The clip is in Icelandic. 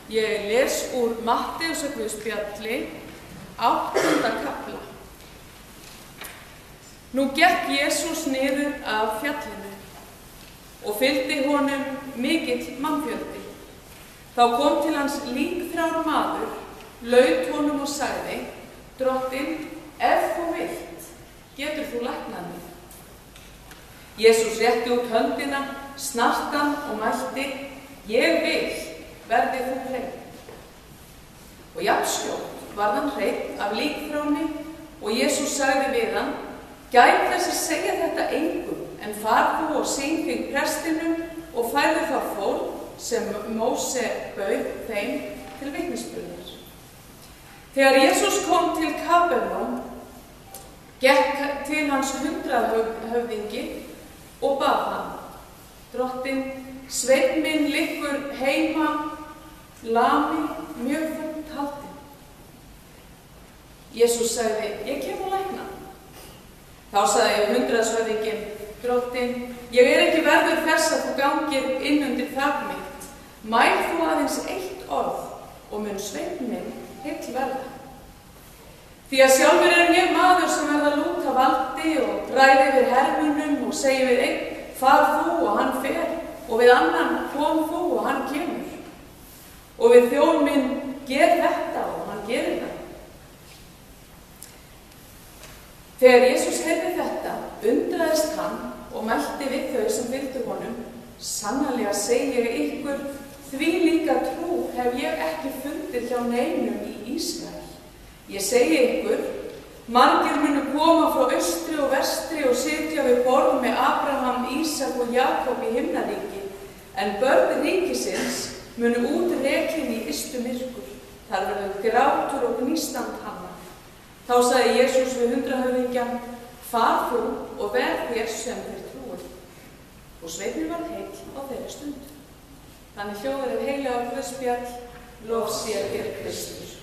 Ég les úr Matteusarguðspjalli, 8. kafla. Nú gekk Jesús niður af fjallinu og fylgdi honum mikill mannfjöldi. Þá kom til hans líkþrár maður, laut honum og sagði: Drottinn, ef þú vilt, getur þú læknað mig. Jesús rétti út höndina, snart hann og mælti: Ég vil, verði þú hreinn. Og jafnskjótt varð hann hreinn af líkþránni og Jesús sagði við hann: Gæt þess að segja þetta engum, en far þú og sýn þig prestinum og færðu það fórn sem Móse bauð þeim til vitnisburðar. Þegar Jesús kom til Kapernón, gekk til hans 100 höfðingi og bað hann: Drottinn, sveinn minn liggur heima lami, mjög þungt haldinn. Jesús sagði: Ég kem og lækna. Þá sagði 100 höfðinginn: Drottinn, ég ekki verður þess að þú gangir inn undir þak mitt. Mæl þú aðeins eitt orð og mun sveinn minn heill verða. Því að sjálfur ég maður sem verða að lúta valdi og ræði við hermönnum og segi við einn: Far þú og hann fer, og við annan: Kom þú og hann kemur. Og við þjón minn: Ger þetta, og hann gerir það. Þegar Jesús heyrði þetta, undraðist hann og mælti við þau sem fylgdu honum: Sannarlega segi ég ykkur, þvílíka trú hef ég ekki fundið hjá neinum í Ísrael. Ég segi ykkur, margir munu koma frá austri og vestri og sitja við borð með Abraham, Ísak og Jakob í himnaríki, en börn ríkisins munu út rekin í ystu myrkur. Þar verður grátur og gnístand hamar. Þá sagði Jesús við 100 höfðingjann: Far þú og verð þér sem þér trúið. Og sveinninn varð heill á þeirri stundu. Þannig hljóðar heilaga Guðspjall, lof sé þér Kristur.